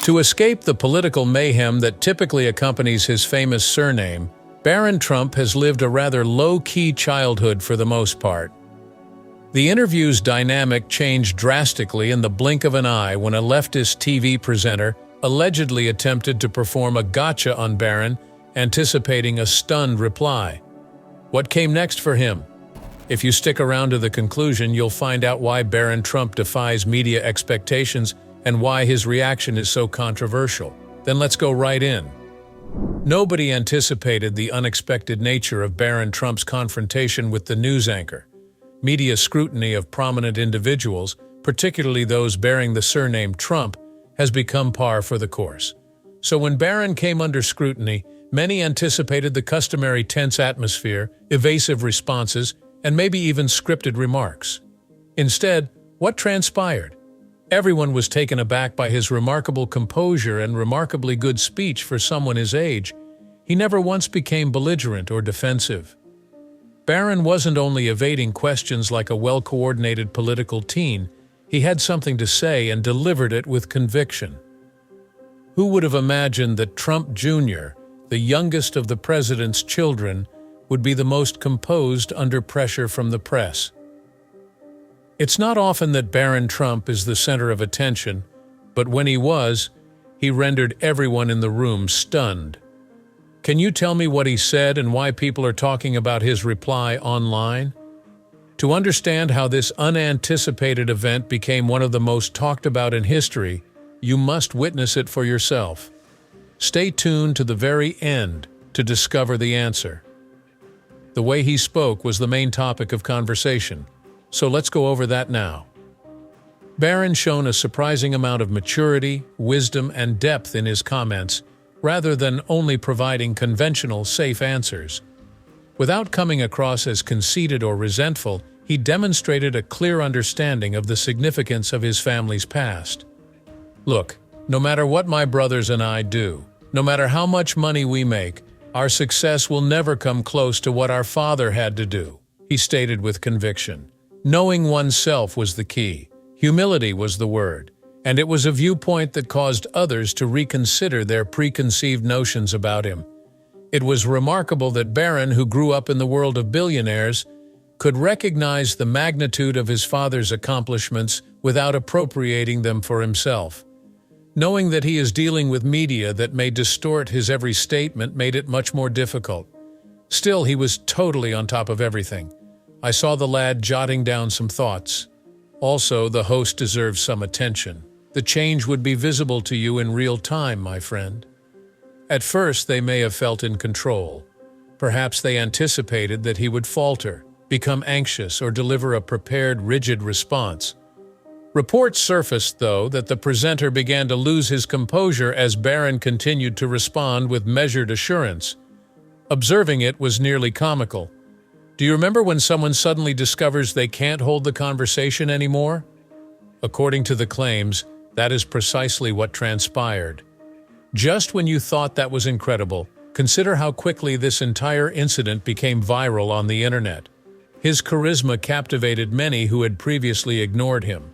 To escape the political mayhem that typically accompanies his famous surname, Barron Trump has lived a rather low-key childhood for the most part. The interview's dynamic changed drastically in the blink of an eye when a leftist TV presenter allegedly attempted to perform a gotcha on Barron, anticipating a stunned reply. What came next for him? If you stick around to the conclusion, you'll find out why Barron Trump defies media expectations and why his reaction is so controversial. Then let's go right in. Nobody anticipated the unexpected nature of Barron Trump's confrontation with the news anchor. Media scrutiny of prominent individuals, particularly those bearing the surname Trump, has become par for the course. So when Barron came under scrutiny, many anticipated the customary tense atmosphere, evasive responses, and maybe even scripted remarks. Instead, what transpired? Everyone was taken aback by his remarkable composure and remarkably good speech for someone his age. He never once became belligerent or defensive. Barron wasn't only evading questions like a well-coordinated political teen, he had something to say and delivered it with conviction. Who would have imagined that Trump Jr., the youngest of the president's children, would be the most composed under pressure from the press? It's not often that Barron Trump is the center of attention, but when he was, he rendered everyone in the room stunned. Can you tell me what he said and why people are talking about his reply online? To understand how this unanticipated event became one of the most talked about in history, you must witness it for yourself. Stay tuned to the very end to discover the answer. The way he spoke was the main topic of conversation, so let's go over that now. Barron shown a surprising amount of maturity, wisdom, and depth in his comments, rather than only providing conventional, safe answers. Without coming across as conceited or resentful, he demonstrated a clear understanding of the significance of his family's past. Look, no matter what my brothers and I do, no matter how much money we make, our success will never come close to what our father had to do, he stated with conviction. Knowing oneself was the key. Humility was the word, and it was a viewpoint that caused others to reconsider their preconceived notions about him. It was remarkable that Barron, who grew up in the world of billionaires, could recognize the magnitude of his father's accomplishments without appropriating them for himself. Knowing that he is dealing with media that may distort his every statement made it much more difficult. Still, he was totally on top of everything. I saw the lad jotting down some thoughts. Also, the host deserves some attention. The change would be visible to you in real time, my friend. At first, they may have felt in control. Perhaps they anticipated that he would falter, become anxious, or deliver a prepared, rigid response. Reports surfaced, though, that the presenter began to lose his composure as Barron continued to respond with measured assurance. Observing it was nearly comical. Do you remember when someone suddenly discovers they can't hold the conversation anymore? According to the claims, that is precisely what transpired. Just when you thought that was incredible, consider how quickly this entire incident became viral on the internet. His charisma captivated many who had previously ignored him.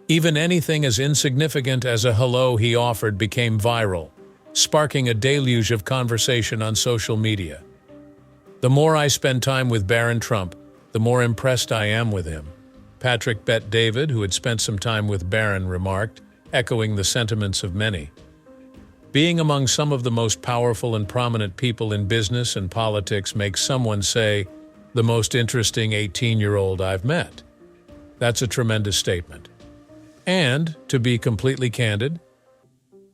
Even anything as insignificant as a hello he offered became viral, sparking a deluge of conversation on social media. The more I spend time with Barron Trump, the more impressed I am with him. Patrick Bet David, who had spent some time with Barron, remarked, echoing the sentiments of many. Being among some of the most powerful and prominent people in business and politics makes someone say, the most interesting 18-year-old I've met. That's a tremendous statement. And, to be completely candid,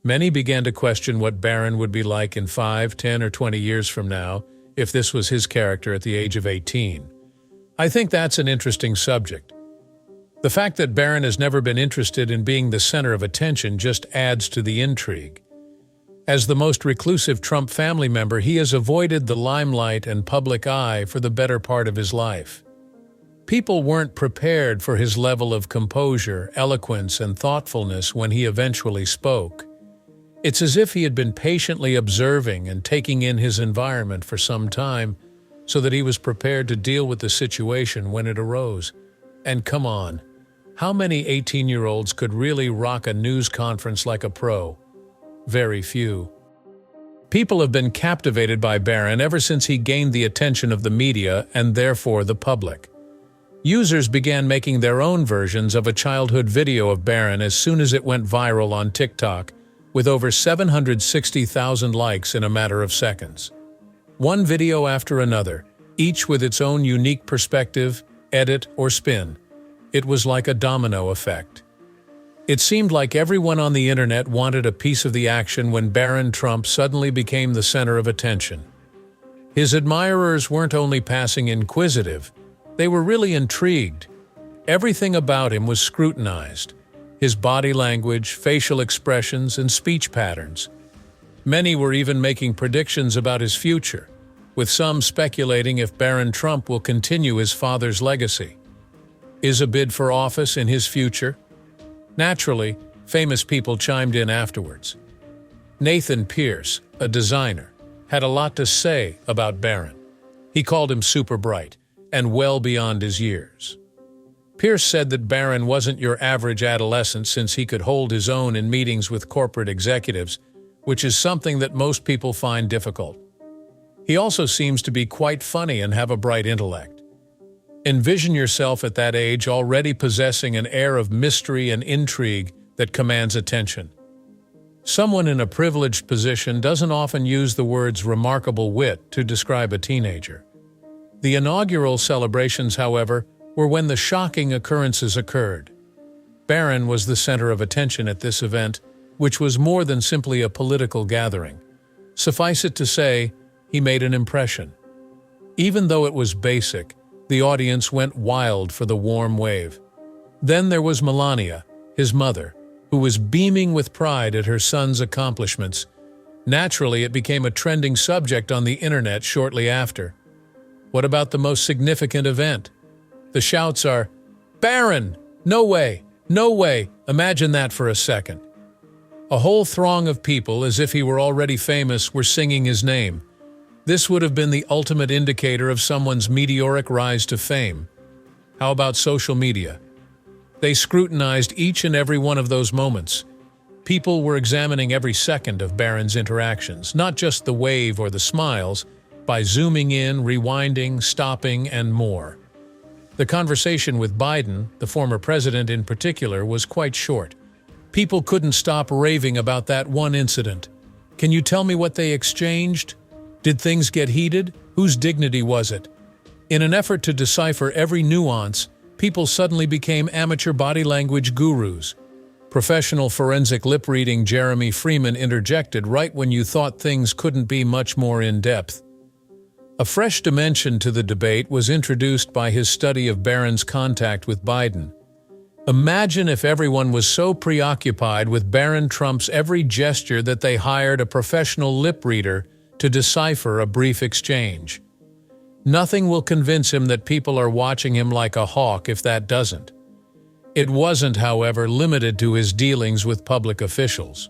many began to question what Barron would be like in 5, 10, or 20 years from now if this was his character at the age of 18. I think that's an interesting subject. The fact that Barron has never been interested in being the center of attention just adds to the intrigue. As the most reclusive Trump family member, he has avoided the limelight and public eye for the better part of his life. People weren't prepared for his level of composure, eloquence, and thoughtfulness when he eventually spoke. It's as if he had been patiently observing and taking in his environment for some time, so that he was prepared to deal with the situation when it arose. And come on, how many 18-year-olds could really rock a news conference like a pro? Very few. People have been captivated by Barron ever since he gained the attention of the media and therefore the public. Users began making their own versions of a childhood video of Barron as soon as it went viral on TikTok, with over 760,000 likes in a matter of seconds. One video after another, each with its own unique perspective, edit, or spin. It was like a domino effect. It seemed like everyone on the internet wanted a piece of the action when Barron Trump suddenly became the center of attention. His admirers weren't only passing inquisitive, they were really intrigued. Everything about him was scrutinized: his body language, facial expressions, and speech patterns. Many were even making predictions about his future, with some speculating if Barron Trump will continue his father's legacy. Is a bid for office in his future? Naturally, famous people chimed in afterwards. Nathan Pierce, a designer, had a lot to say about Barron. He called him super bright and well beyond his years. Pierce said that Barron wasn't your average adolescent since he could hold his own in meetings with corporate executives, which is something that most people find difficult. He also seems to be quite funny and have a bright intellect. Envision yourself at that age already possessing an air of mystery and intrigue that commands attention. Someone in a privileged position doesn't often use the words remarkable wit to describe a teenager. The inaugural celebrations, however, were when the shocking occurrences occurred. Barron was the center of attention at this event, which was more than simply a political gathering. Suffice it to say, he made an impression. Even though it was basic, the audience went wild for the warm wave. Then there was Melania, his mother, who was beaming with pride at her son's accomplishments. Naturally, it became a trending subject on the internet shortly after. What about the most significant event? The shouts are, "Barron! No way! No way!" Imagine that for a second. A whole throng of people, as if he were already famous, were singing his name. This would have been the ultimate indicator of someone's meteoric rise to fame. How about social media? They scrutinized each and every one of those moments. People were examining every second of Barron's interactions, not just the wave or the smiles, by zooming in, rewinding, stopping, and more. The conversation with Biden, the former president in particular, was quite short. People couldn't stop raving about that one incident. Can you tell me what they exchanged? Did things get heated? Whose dignity was it? In an effort to decipher every nuance, people suddenly became amateur body language gurus. Professional forensic lip-reading Jeremy Freeman interjected right when you thought things couldn't be much more in-depth. A fresh dimension to the debate was introduced by his study of Barron's contact with Biden. Imagine if everyone was so preoccupied with Barron Trump's every gesture that they hired a professional lip reader to decipher a brief exchange. Nothing will convince him that people are watching him like a hawk if that doesn't. It wasn't, however, limited to his dealings with public officials.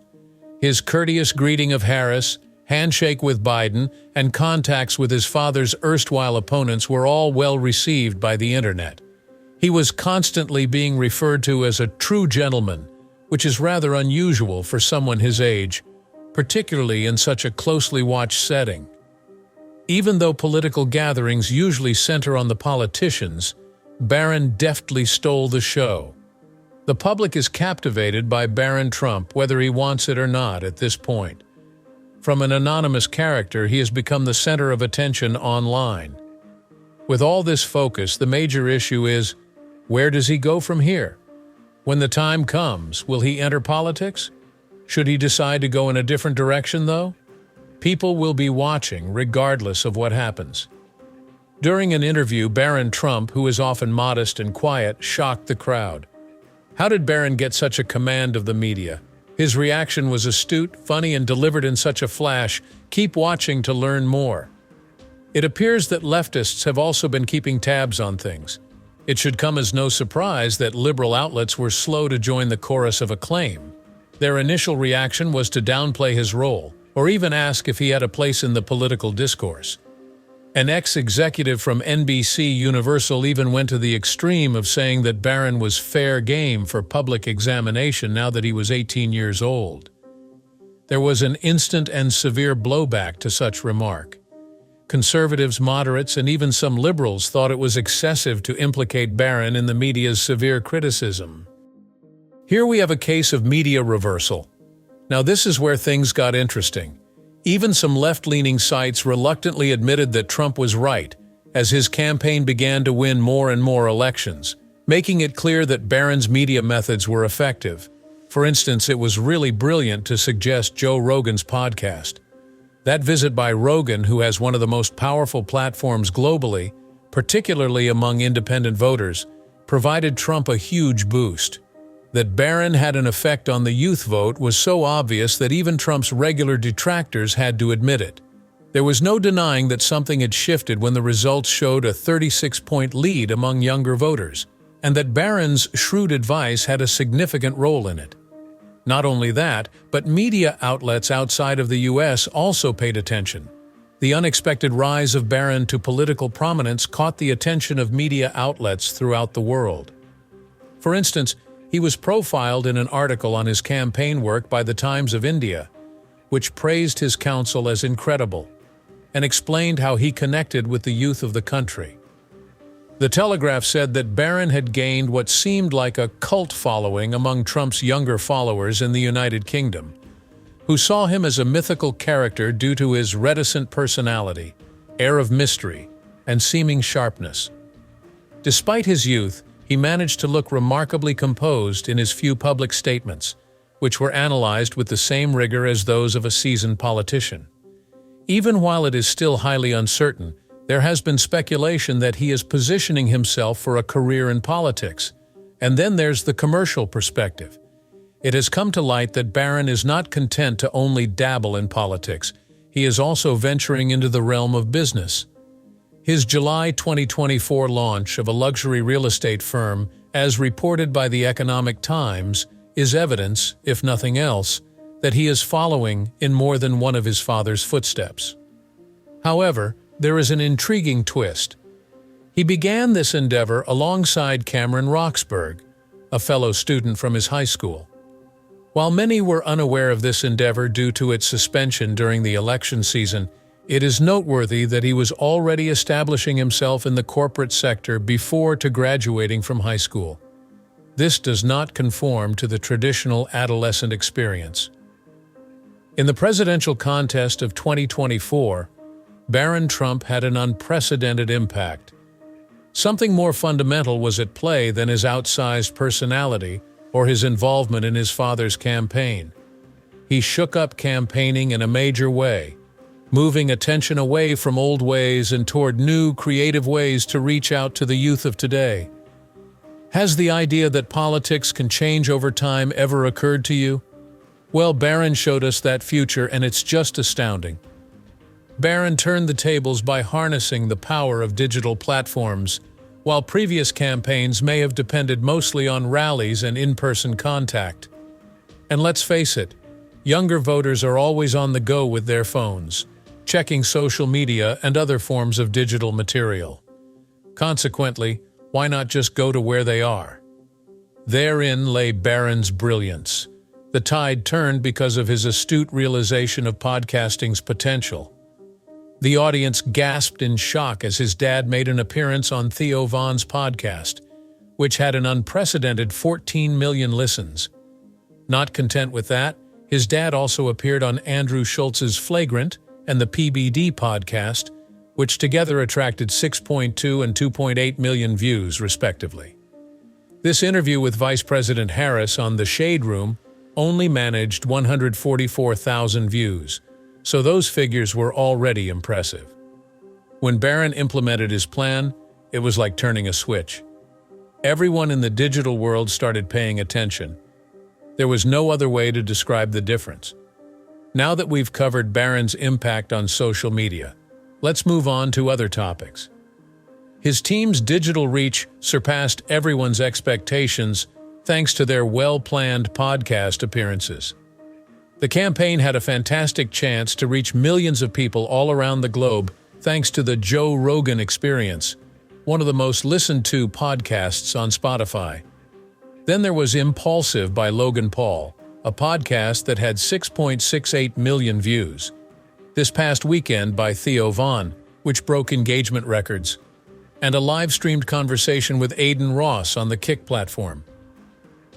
His courteous greeting of Harris, handshake with Biden, and contacts with his father's erstwhile opponents were all well received by the internet. He was constantly being referred to as a true gentleman, which is rather unusual for someone his age, particularly in such a closely watched setting. Even though political gatherings usually center on the politicians, Barron deftly stole the show. The public is captivated by Barron Trump, whether he wants it or not at this point. From an anonymous character, he has become the center of attention online. With all this focus, the major issue is, where does he go from here? When the time comes, will he enter politics? Should he decide to go in a different direction, though? People will be watching regardless of what happens. During an interview, Barron Trump, who is often modest and quiet, shocked the crowd. How did Barron get such a command of the media? His reaction was astute, funny, and delivered in such a flash. Keep watching to learn more. It appears that leftists have also been keeping tabs on things. It should come as no surprise that liberal outlets were slow to join the chorus of acclaim. Their initial reaction was to downplay his role, or even ask if he had a place in the political discourse. An ex-executive from NBC Universal even went to the extreme of saying that Barron was fair game for public examination now that he was 18 years old. there was an instant and severe blowback to such remark. Conservatives, moderates, and even some liberals thought it was excessive to implicate Barron in the media's severe criticism. Here we have a case of media reversal. Now this is where things got interesting. Even some left-leaning sites reluctantly admitted that Trump was right, as his campaign began to win more and more elections, making it clear that Barron's media methods were effective. For instance, it was really brilliant to suggest Joe Rogan's podcast. That visit by Rogan, who has one of the most powerful platforms globally, particularly among independent voters, provided Trump a huge boost. That Barron had an effect on the youth vote was so obvious that even Trump's regular detractors had to admit it. There was no denying that something had shifted when the results showed a 36-point lead among younger voters, and that Barron's shrewd advice had a significant role in it. Not only that, but media outlets outside of the U.S. also paid attention. The unexpected rise of Barron to political prominence caught the attention of media outlets throughout the world. For instance, he was profiled in an article on his campaign work by the Times of India, which praised his counsel as incredible, and explained how he connected with the youth of the country. The Telegraph said that Barron had gained what seemed like a cult following among Trump's younger followers in the United Kingdom, who saw him as a mythical character due to his reticent personality, air of mystery, and seeming sharpness. Despite his youth, he managed to look remarkably composed in his few public statements, which were analyzed with the same rigor as those of a seasoned politician. Even while it is still highly uncertain, there has been speculation that he is positioning himself for a career in politics. And then there's the commercial perspective. It has come to light that Barron is not content to only dabble in politics. He is also venturing into the realm of business. His July 2024 launch of a luxury real estate firm, as reported by the Economic Times, is evidence, if nothing else, that he is following in more than one of his father's footsteps. However, there is an intriguing twist. He began this endeavor alongside Cameron Roxburgh, a fellow student from his high school. While many were unaware of this endeavor due to its suspension during the election season, it is noteworthy that he was already establishing himself in the corporate sector before to graduating from high school. This does not conform to the traditional adolescent experience. In the presidential contest of 2024, Barron Trump had an unprecedented impact. Something more fundamental was at play than his outsized personality or his involvement in his father's campaign. He shook up campaigning in a major way, moving attention away from old ways and toward new, creative ways to reach out to the youth of today. Has the idea that politics can change over time ever occurred to you? Well, Barron showed us that future, and it's just astounding. Barron turned the tables by harnessing the power of digital platforms, while previous campaigns may have depended mostly on rallies and in-person contact. And let's face it, younger voters are always on the go with their phones, checking social media and other forms of digital material. Consequently, why not just go to where they are? Therein lay Barron's brilliance. The tide turned because of his astute realization of podcasting's potential. The audience gasped in shock as his dad made an appearance on Theo Von's podcast, which had an unprecedented 14 million listens. Not content with that, his dad also appeared on Andrew Schultz's Flagrant and the PBD podcast, which together attracted 6.2 and 2.8 million views, respectively. This interview with Vice President Harris on The Shade Room only managed 144,000 views, so those figures were already impressive. When Barron implemented his plan, it was like turning a switch. Everyone in the digital world started paying attention. There was no other way to describe the difference. Now that we've covered Barron's impact on social media, let's move on to other topics. His team's digital reach surpassed everyone's expectations thanks to their well-planned podcast appearances. The campaign had a fantastic chance to reach millions of people all around the globe thanks to the Joe Rogan Experience, one of the most listened-to podcasts on Spotify. Then there was Impulsive by Logan Paul, a podcast that had 6.68 million views this past weekend by Theo Von, which broke engagement records, and a live-streamed conversation with Aiden Ross on the Kick platform.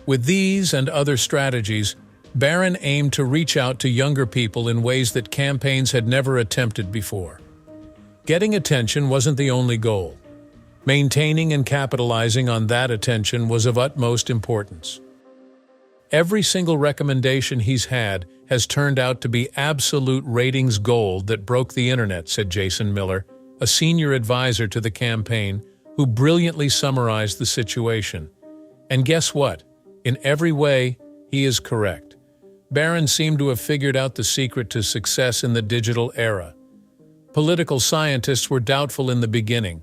With these and other strategies, Barron aimed to reach out to younger people in ways that campaigns had never attempted before. Getting attention wasn't the only goal. Maintaining and capitalizing on that attention was of utmost importance. Every single recommendation he's had has turned out to be absolute ratings gold that broke the internet, said Jason Miller, a senior advisor to the campaign, who brilliantly summarized the situation. And guess what? In every way, he is correct. Barron seemed to have figured out the secret to success in the digital era. Political scientists were doubtful in the beginning.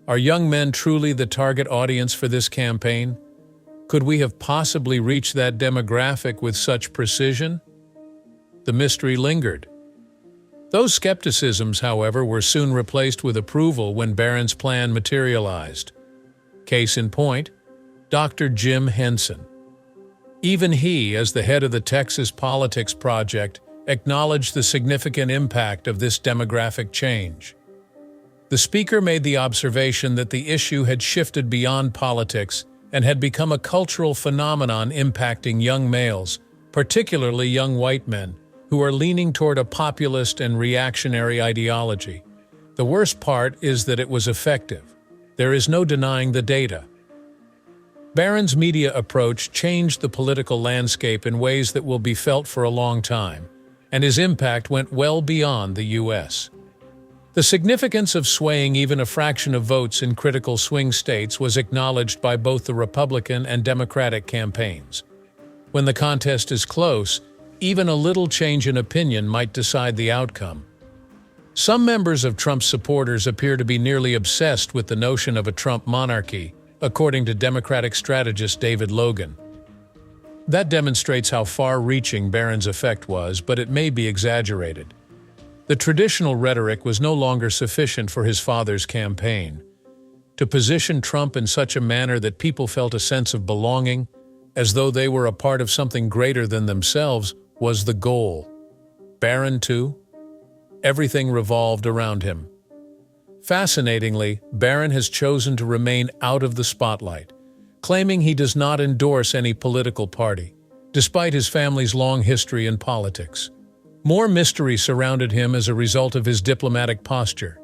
Are young men truly the target audience for this campaign? Could we have possibly reached that demographic with such precision? The mystery lingered. Those skepticisms, however, were soon replaced with approval when Barron's plan materialized. Case in point, Dr. Jim Henson. Even he, as the head of the Texas Politics Project, acknowledged the significant impact of this demographic change. The speaker made the observation that the issue had shifted beyond politics and had become a cultural phenomenon impacting young males, particularly young white men, who are leaning toward a populist and reactionary ideology. The worst part is that it was effective. There is no denying the data. Barron's media approach changed the political landscape in ways that will be felt for a long time, and his impact went well beyond the U.S. The significance of swaying even a fraction of votes in critical swing states was acknowledged by both the Republican and Democratic campaigns. When the contest is close, even a little change in opinion might decide the outcome. Some members of Trump's supporters appear to be nearly obsessed with the notion of a Trump monarchy, according to Democratic strategist David Logan. That demonstrates how far-reaching Barron's effect was, but it may be exaggerated. The traditional rhetoric was no longer sufficient for his father's campaign. To position Trump in such a manner that people felt a sense of belonging, as though they were a part of something greater than themselves, was the goal. Barron, too? Everything revolved around him. Fascinatingly, Barron has chosen to remain out of the spotlight, claiming he does not endorse any political party, despite his family's long history in politics. More mystery surrounded him as a result of his diplomatic posture.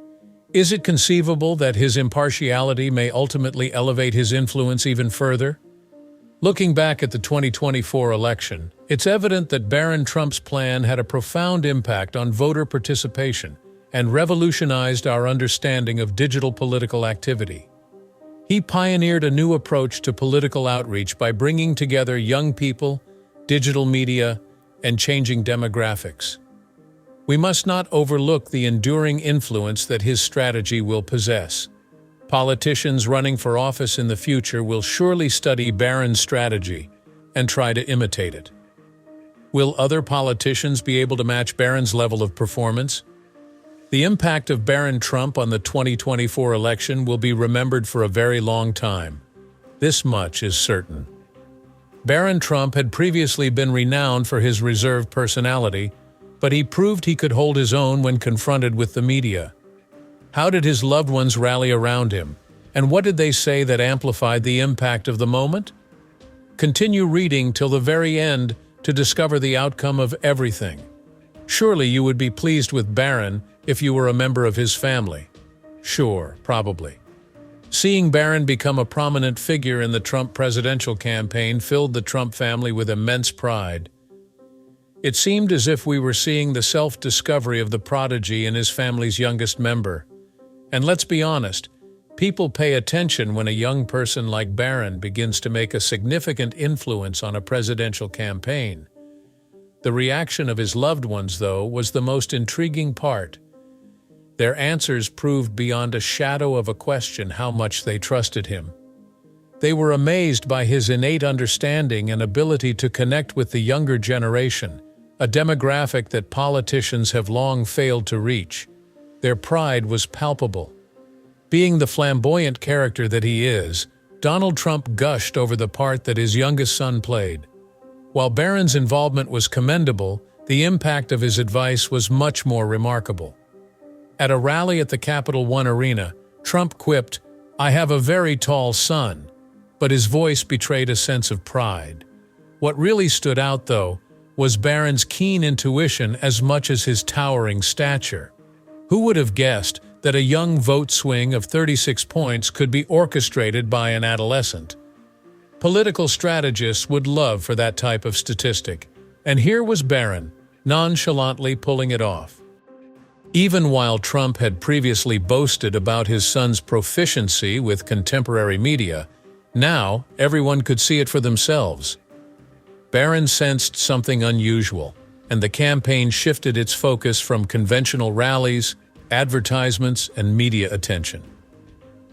Is it conceivable that his impartiality may ultimately elevate his influence even further? Looking back at the 2024 election, it's evident that Barron Trump's plan had a profound impact on voter participation and revolutionized our understanding of digital political activity. He pioneered a new approach to political outreach by bringing together young people, digital media, and changing demographics. We must not overlook the enduring influence that his strategy will possess. Politicians running for office in the future will surely study Barron's strategy and try to imitate it. Will other politicians be able to match Barron's level of performance? The impact of Barron Trump on the 2024 election will be remembered for a very long time. This much is certain. Barron Trump had previously been renowned for his reserved personality, but he proved he could hold his own when confronted with the media. How did his loved ones rally around him, and what did they say that amplified the impact of the moment? Continue reading till the very end to discover the outcome of everything. Surely you would be pleased with Barron if you were a member of his family. Sure, probably. Seeing Barron become a prominent figure in the Trump presidential campaign filled the Trump family with immense pride. It seemed as if we were seeing the self-discovery of the prodigy in his family's youngest member. And let's be honest, people pay attention when a young person like Barron begins to make a significant influence on a presidential campaign. The reaction of his loved ones, though, was the most intriguing part. Their answers proved beyond a shadow of a question how much they trusted him. They were amazed by his innate understanding and ability to connect with the younger generation, a demographic that politicians have long failed to reach. Their pride was palpable. Being the flamboyant character that he is, Donald Trump gushed over the part that his youngest son played. While Barron's involvement was commendable, the impact of his advice was much more remarkable. At a rally at the Capital One Arena, Trump quipped, "I have a very tall son," but his voice betrayed a sense of pride. What really stood out, though, was Barron's keen intuition as much as his towering stature. Who would have guessed that a young vote swing of 36 points could be orchestrated by an adolescent? Political strategists would love for that type of statistic, and here was Barron, nonchalantly pulling it off. Even while Trump had previously boasted about his son's proficiency with contemporary media, now everyone could see it for themselves. Barron sensed something unusual, and the campaign shifted its focus from conventional rallies, advertisements, and media attention.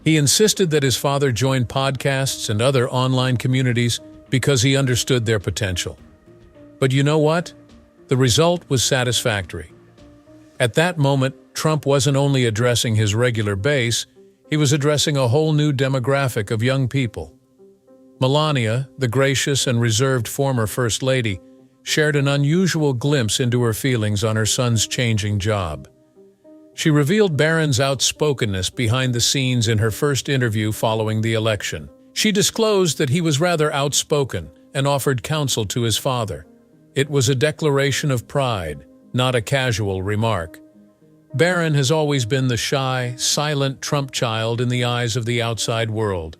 He insisted that his father join podcasts and other online communities because he understood their potential. But you know what? The result was satisfactory. At that moment, Trump wasn't only addressing his regular base, he was addressing a whole new demographic of young people. Melania, the gracious and reserved former First Lady, shared an unusual glimpse into her feelings on her son's changing job. She revealed Barron's outspokenness behind the scenes in her first interview following the election. She disclosed that he was rather outspoken and offered counsel to his father. It was a declaration of pride, not a casual remark. Barron has always been the shy, silent Trump child in the eyes of the outside world.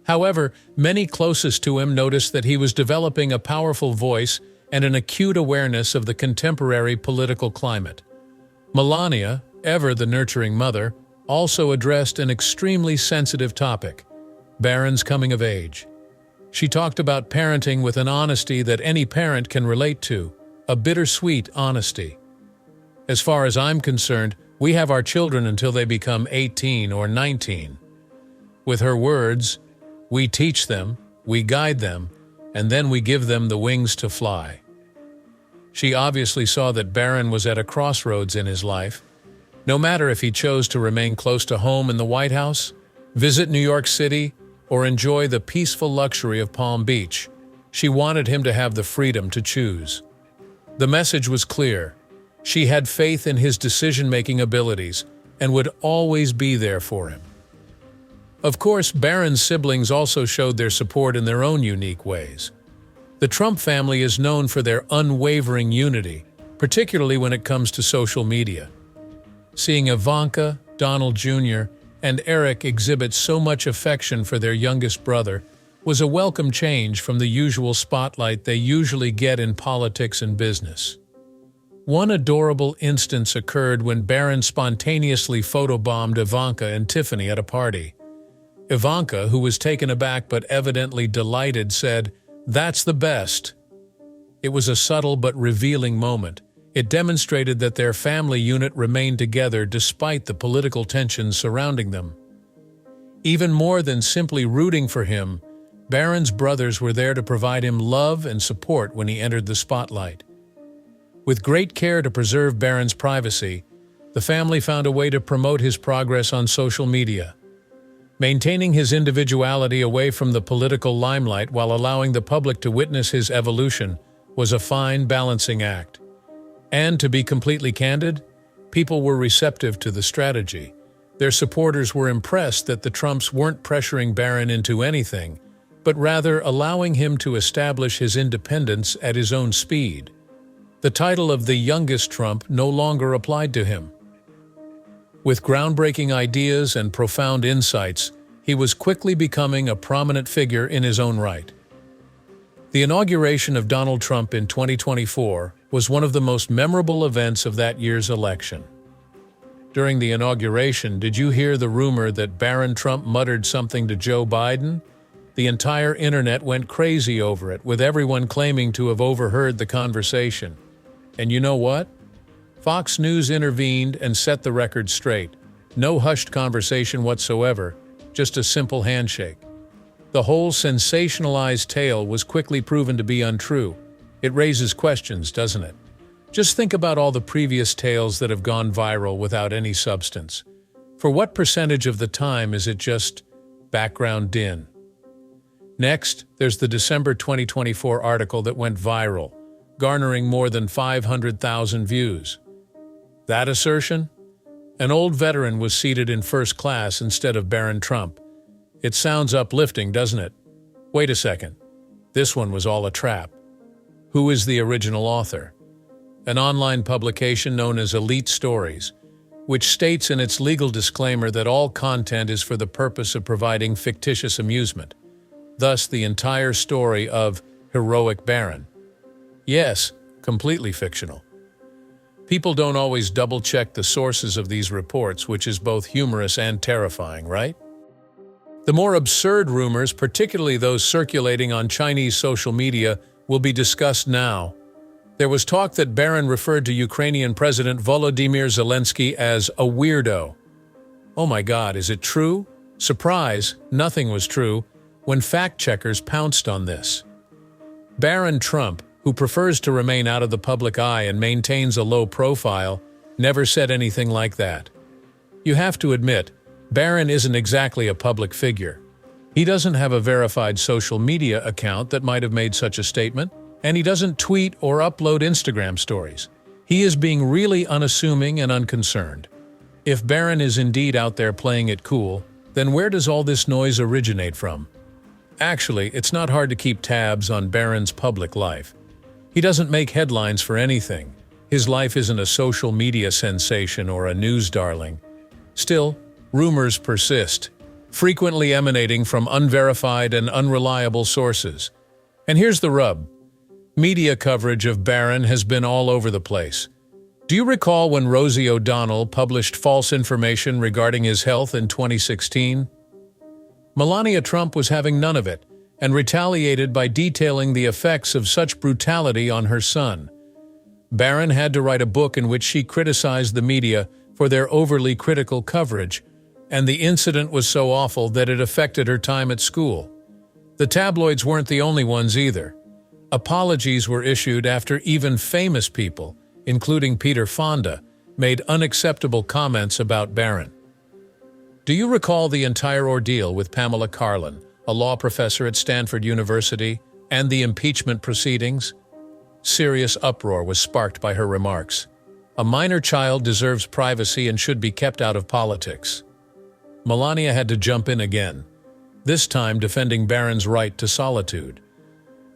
However, many closest to him noticed that he was developing a powerful voice and an acute awareness of the contemporary political climate. Melania, ever the nurturing mother, also addressed an extremely sensitive topic: Barron's coming of age. She talked about parenting with an honesty that any parent can relate to, a bittersweet honesty. "As far as I'm concerned, we have our children until they become 18 or 19. With her words, we teach them, we guide them, and then we give them the wings to fly." She obviously saw that Barron was at a crossroads in his life. No matter if he chose to remain close to home in the White House, visit New York City, or enjoy the peaceful luxury of Palm Beach, she wanted him to have the freedom to choose. The message was clear. She had faith in his decision-making abilities and would always be there for him. Of course, Barron's siblings also showed their support in their own unique ways. The Trump family is known for their unwavering unity, particularly when it comes to social media. Seeing Ivanka, Donald Jr., and Eric exhibit so much affection for their youngest brother was a welcome change from the usual spotlight they usually get in politics and business. One adorable instance occurred when Barron spontaneously photobombed Ivanka and Tiffany at a party. Ivanka, who was taken aback but evidently delighted, said, "That's the best." It was a subtle but revealing moment. It demonstrated that their family unit remained together despite the political tensions surrounding them. Even more than simply rooting for him, Barron's brothers were there to provide him love and support when he entered the spotlight. With great care to preserve Barron's privacy, the family found a way to promote his progress on social media. Maintaining his individuality away from the political limelight while allowing the public to witness his evolution was a fine balancing act. And to be completely candid, people were receptive to the strategy. Their supporters were impressed that the Trumps weren't pressuring Barron into anything, but rather allowing him to establish his independence at his own speed. The title of the youngest Trump no longer applied to him. With groundbreaking ideas and profound insights, he was quickly becoming a prominent figure in his own right. The inauguration of Donald Trump in 2024 was one of the most memorable events of that year's election. During the inauguration, did you hear the rumor that Barron Trump muttered something to Joe Biden? The entire internet went crazy over it, with everyone claiming to have overheard the conversation. And you know what? Fox News intervened and set the record straight. No hushed conversation whatsoever, just a simple handshake. The whole sensationalized tale was quickly proven to be untrue. It raises questions, doesn't it? Just think about all the previous tales that have gone viral without any substance. For what percentage of the time is it just background din? Next, there's the December 2024 article that went viral, garnering more than 500,000 views. That assertion? An old veteran was seated in first class instead of Barron Trump. It sounds uplifting, doesn't it? Wait a second. This one was all a trap. Who is the original author? An online publication known as Elite Stories, which states in its legal disclaimer that all content is for the purpose of providing fictitious amusement. Thus, the entire story of Heroic Barron. Yes, completely fictional. People don't always double-check the sources of these reports, which is both humorous and terrifying, right? The more absurd rumors, particularly those circulating on Chinese social media, will be discussed now. There was talk that Barron referred to Ukrainian President Volodymyr Zelensky as a weirdo. Oh my God, is it true? Surprise, nothing was true when fact-checkers pounced on this. Barron Trump, who prefers to remain out of the public eye and maintains a low profile, never said anything like that. You have to admit, Barron isn't exactly a public figure. He doesn't have a verified social media account that might have made such a statement, and he doesn't tweet or upload Instagram stories. He is being really unassuming and unconcerned. If Barron is indeed out there playing it cool, then where does all this noise originate from? Actually, it's not hard to keep tabs on Barron's public life. He doesn't make headlines for anything. His life isn't a social media sensation or a news darling. Still, rumors persist, frequently emanating from unverified and unreliable sources. And here's the rub. Media coverage of Barron has been all over the place. Do you recall when Rosie O'Donnell published false information regarding his health in 2016? Melania Trump was having none of it, and retaliated by detailing the effects of such brutality on her son. Barron had to write a book in which she criticized the media for their overly critical coverage, and the incident was so awful that it affected her time at school. The tabloids weren't the only ones either. Apologies were issued after even famous people, including Peter Fonda, made unacceptable comments about Barron. Do you recall the entire ordeal with Pamela Karlan, a law professor at Stanford University, and the impeachment proceedings? Serious uproar was sparked by her remarks. A minor child deserves privacy and should be kept out of politics. Melania had to jump in again, this time defending Barron's right to solitude.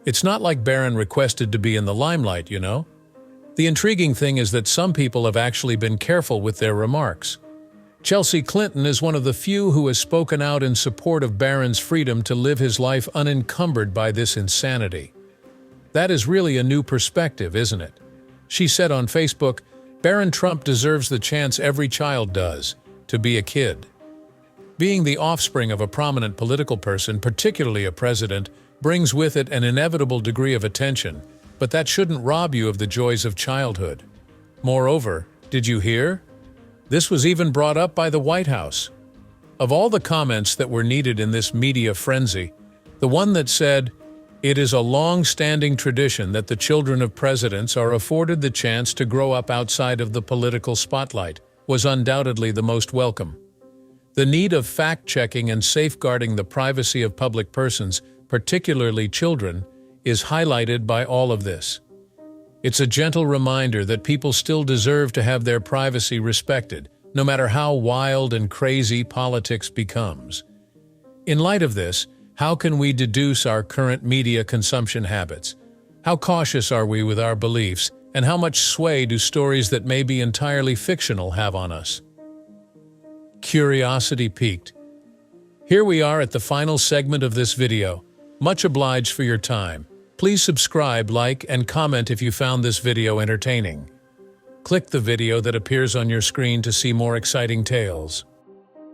It's not like Barron requested to be in the limelight, you know? The intriguing thing is that some people have actually been careful with their remarks. Chelsea Clinton is one of the few who has spoken out in support of Barron's freedom to live his life unencumbered by this insanity. That is really a new perspective, isn't it? She said on Facebook, "Barron Trump deserves the chance every child does, to be a kid." Being the offspring of a prominent political person, particularly a president, brings with it an inevitable degree of attention, but that shouldn't rob you of the joys of childhood. Moreover, did you hear? This was even brought up by the White House. Of all the comments that were needed in this media frenzy, the one that said, "It is a long-standing tradition that the children of presidents are afforded the chance to grow up outside of the political spotlight," was undoubtedly the most welcome. The need of fact-checking and safeguarding the privacy of public persons, particularly children, is highlighted by all of this. It's a gentle reminder that people still deserve to have their privacy respected, no matter how wild and crazy politics becomes. In light of this, how can we deduce our current media consumption habits? How cautious are we with our beliefs, and how much sway do stories that may be entirely fictional have on us? Curiosity piqued. Here we are at the final segment of this video. Much obliged for your time. Please subscribe, like, and comment if you found this video entertaining. Click the video that appears on your screen to see more exciting tales.